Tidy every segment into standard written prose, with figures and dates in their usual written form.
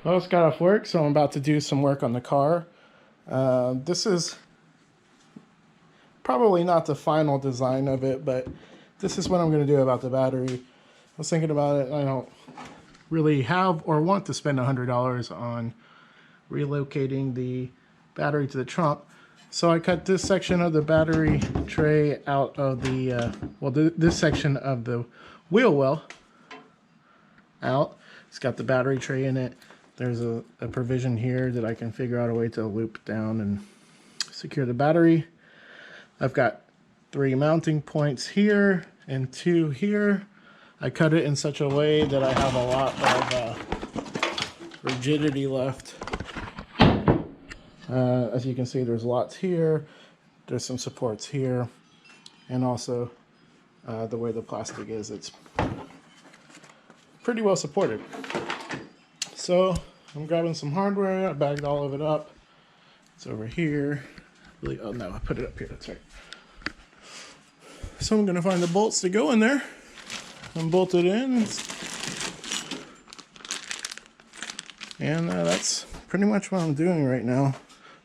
Well, it's got off work, so I'm about to do some work on the car. This is probably not the final design of it, but this is what I'm going to do about the battery. I was thinking about it. I don't really have or want to spend $100 on relocating the battery to the trunk. So I cut this section of the battery tray out of the, this section of the wheel well out. It's got the battery tray in it. There's a provision here that I can figure out a way to loop down and secure the battery. I've got 3 mounting points here and 2 here. I cut it in such a way that I have a lot of rigidity left. As you can see, there's lots here. There's some supports here. And also the way the plastic is, it's pretty well supported. So I'm grabbing some hardware. I bagged all of it up. It's over here. Really, oh no, I put it up here. That's right. So I'm gonna find the bolts to go in there and bolt it in. And that's pretty much what I'm doing right now.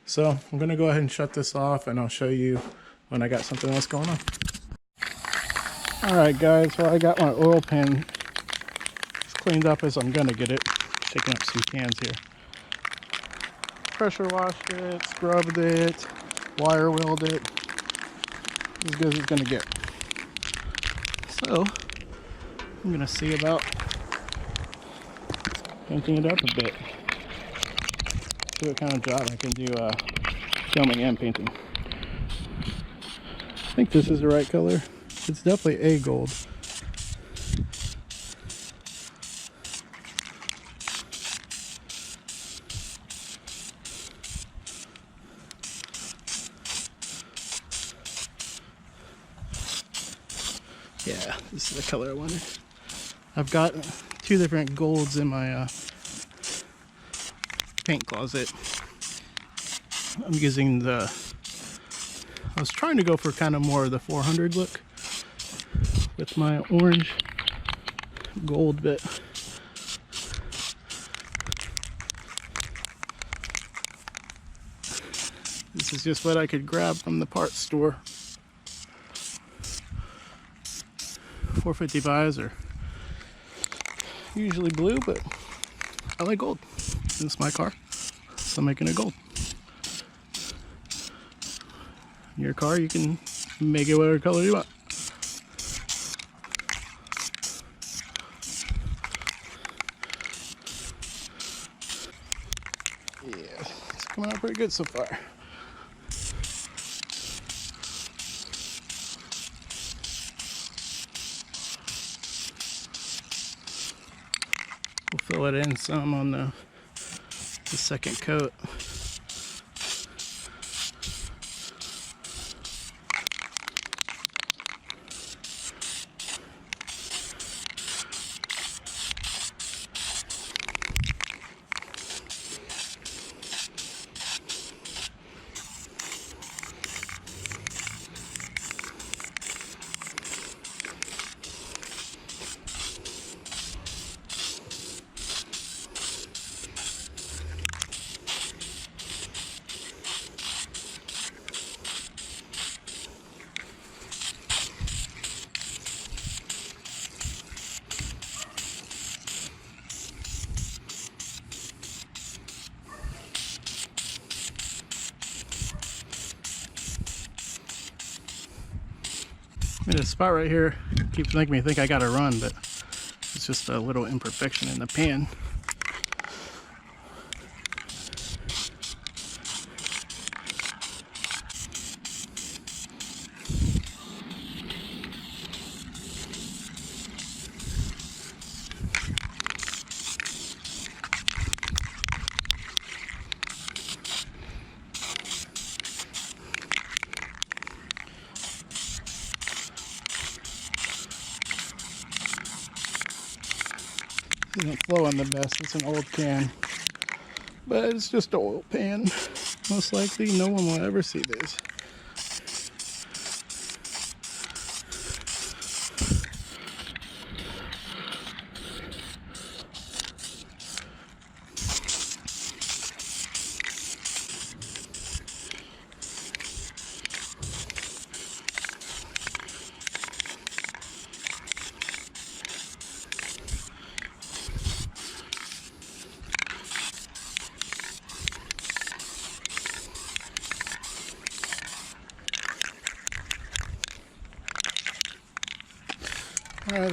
So I'm gonna go ahead and shut this off, and I'll show you when I got something else going on. All right, guys. Well, I got my oil pan as cleaned up as I'm gonna get it. Taking up some cans here. Pressure washed it, scrubbed it, wire wheeled it. As good as it's gonna get. So I'm gonna see about painting it up a bit. See what kind of job I can do filming and painting. I think this is the right color. It's definitely a gold. Yeah, this is the color I wanted. I've got 2 different golds in my paint closet. I'm using I was trying to go for kind of more of the 400 look with my orange gold bit. This is just what I could grab from the parts store. 455s are usually blue, but I like gold. It's my car, so I'm making it gold. Your car, you can make it whatever color you want. Yeah, it's coming out pretty good so far. We'll fill it in some on the second coat. This spot right here keeps making me think I gotta run, but it's just a little imperfection in the pan. Isn't flowing the best. It's an old can, but it's just an oil pan. Most likely no one will ever see this.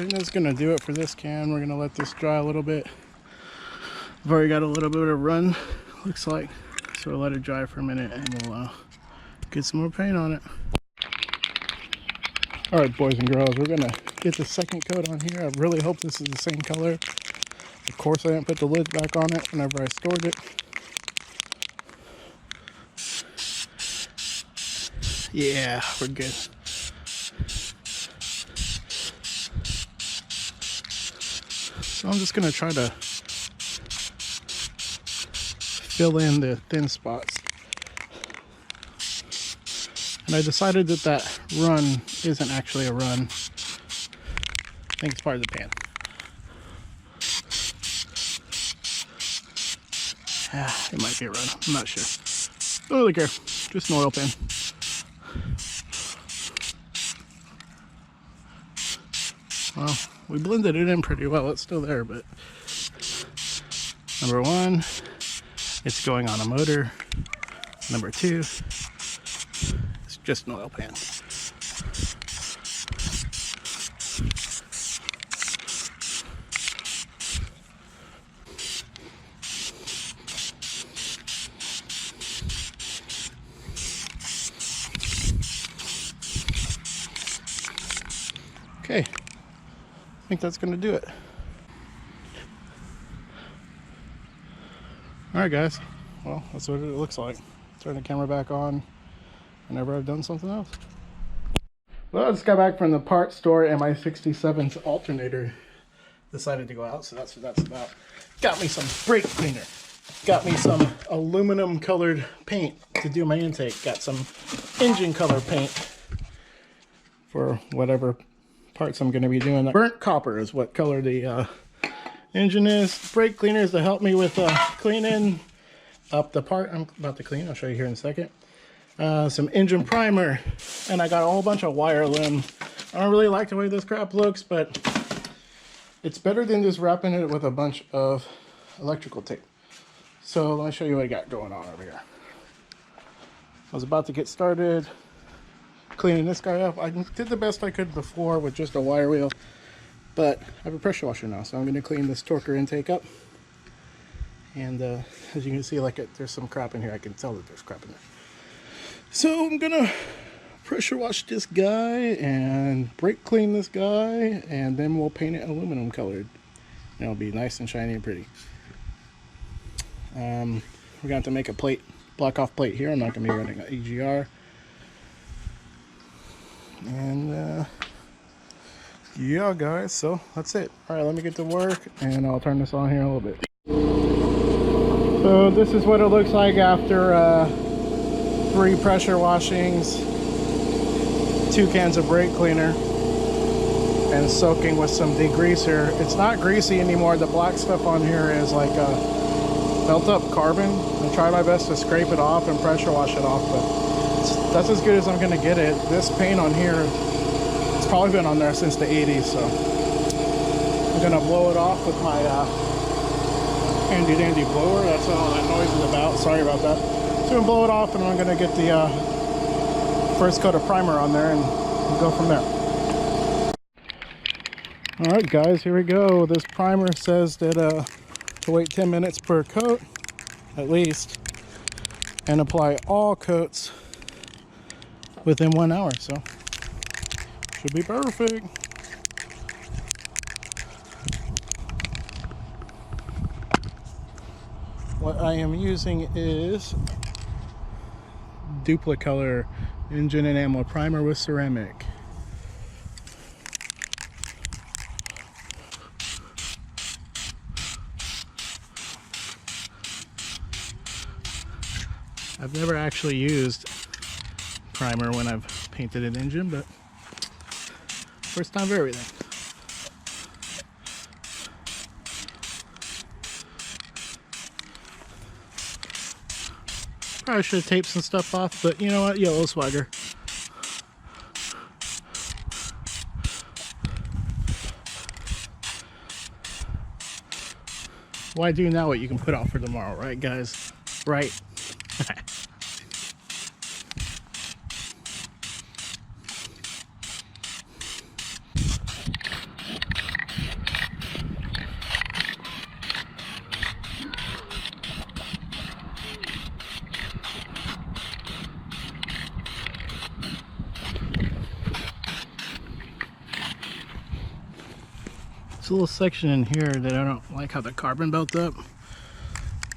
think that's gonna do it for this can. We're gonna let this dry a little bit. I've already got a little bit of run, looks like. So we'll let it dry for a minute and we'll get some more paint on it. All right, boys and girls, we're gonna get the second coat on here. I really hope this is the same color. Of course, I didn't put the lid back on it whenever I stored it. Yeah, we're good. So I'm just gonna try to fill in the thin spots. And I decided that that run isn't actually a run. I think it's part of the pan. It might be a run, I'm not sure. Don't really care, just an oil pan. Well, we blended it in pretty well, it's still there, but number one, it's going on a motor. Number two, it's just an oil pan. Okay, I think that's going to do it. Alright guys, well that's what it looks like. Turn the camera back on whenever I've done something else. Well, I just got back from the parts store and my 67's alternator decided to go out, so that's what that's about. Got me some brake cleaner. Got me some aluminum colored paint to do my intake. Got some engine color paint for whatever parts I'm going to be doing. Burnt copper is what color the engine is. Brake cleaners to help me with cleaning up the part I'm about to clean. I'll show you here in a second. Some engine primer, and I got a whole bunch of wire limb. I don't really like the way this crap looks, but it's better than just wrapping it with a bunch of electrical tape. So let me show you what I got going on over here. I was about to get started cleaning this guy up. I did the best I could before with just a wire wheel, but I have a pressure washer now, so I'm going to clean this Torker intake up. And as you can see, like there's some crap in here. I can tell that there's crap in there. So I'm going to pressure wash this guy and brake clean this guy, and then we'll paint it aluminum colored. And it'll be nice and shiny and pretty. We're going to have to make a plate, block off plate here. I'm not going to be running an EGR. And yeah guys, so that's it. Alright, let me get to work and I'll turn this on here in a little bit. So this is what it looks like after 3 pressure washings, 2 cans of brake cleaner, and soaking with some degreaser. It's not greasy anymore. The black stuff on here is like built up carbon. I try my best to scrape it off and pressure wash it off, but that's as good as I'm gonna get it. This paint on here, it's probably been on there since the 80s, so I'm gonna blow it off with my handy dandy blower. That's what all that noise is about. Sorry about that. So I'm gonna blow it off, and I'm gonna get the first coat of primer on there, and we'll go from there. All right, guys, here we go. This primer says that to wait 10 minutes per coat, at least, and apply all coats within 1 hour, so should be perfect. What I am using is Duplicolor Engine Enamel Primer with ceramic. I've never actually used primer when I've painted an engine, but first time for everything. Probably should have taped some stuff off, but you know what? Yellow swagger. Why do now what you can put off for tomorrow, right, guys? Right? a little section in here that I don't like how the carbon built up.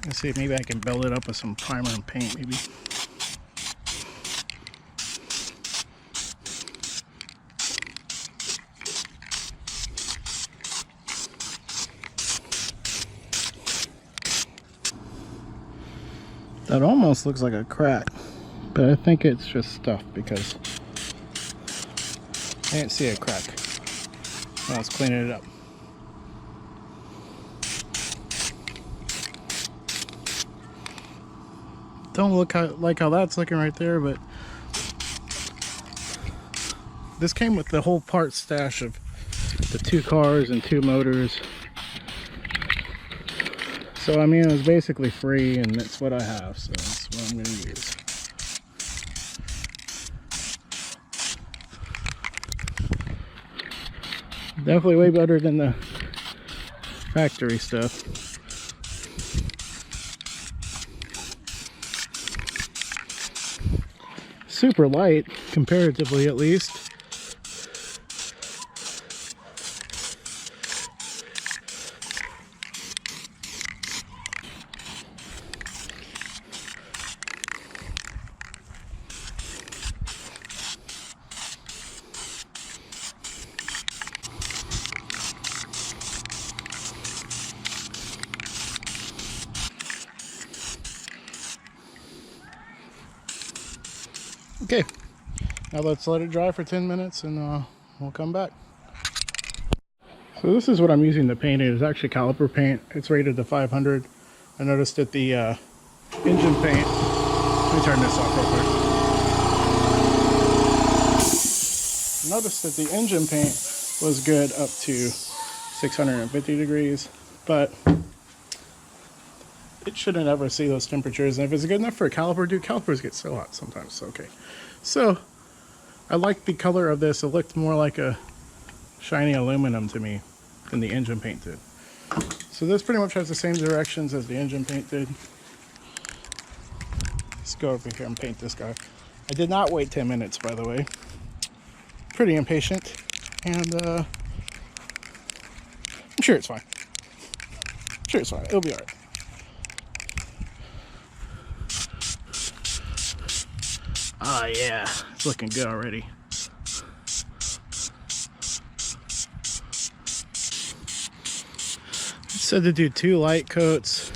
Let's see if maybe I can build it up with some primer and paint maybe. That almost looks like a crack, but I think it's just stuff because I didn't see a crack when I was cleaning it up. Don't look like how that's looking right there, but this came with the whole part stash of the 2 cars and 2 motors. So I mean, it was basically free, and that's what I have, so that's what I'm going to use. Definitely way better than the factory stuff. Super light, comparatively at least. Okay, now let's let it dry for 10 minutes and we'll come back. So this is what I'm using to paint it. It's actually caliper paint. It's rated to 500. I noticed that the engine paint, let me turn this off real quick. I noticed that the engine paint was good up to 650 degrees, but it shouldn't ever see those temperatures. And if it's good enough for a caliper, dude, calipers get so hot sometimes. So, okay. So, I like the color of this. It looked more like a shiny aluminum to me than the engine paint did. So this pretty much has the same directions as the engine paint did. Let's go over here and paint this guy. I did not wait 10 minutes, by the way. Pretty impatient. And, I'm sure it's fine. I'm sure it's fine. It'll be alright. Oh yeah, it's looking good already. It said to do 2 light coats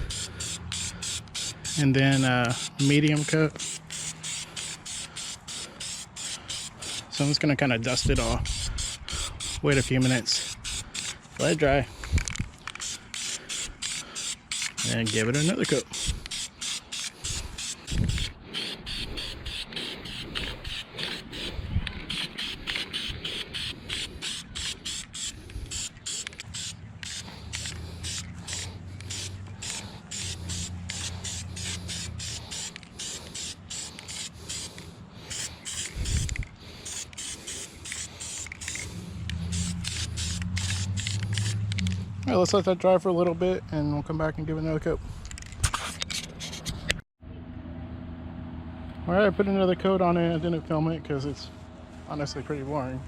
and then a medium coat. So I'm just gonna kind of dust it off. Wait a few minutes, let it dry, and give it another coat. All right, let's let that dry for a little bit and we'll come back and give it another coat. All right, I put another coat on it. I didn't film it because it's honestly pretty boring.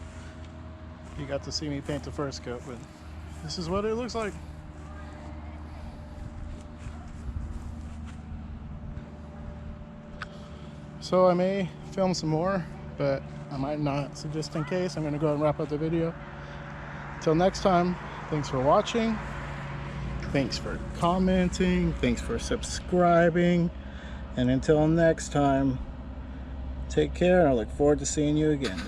You got to see me paint the first coat, but this is what it looks like. So I may film some more, but I might not. So just in case, I'm gonna go ahead and wrap up the video. Till next time, thanks for watching. Thanks for commenting. Thanks for subscribing. And until next time, take care, and I look forward to seeing you again.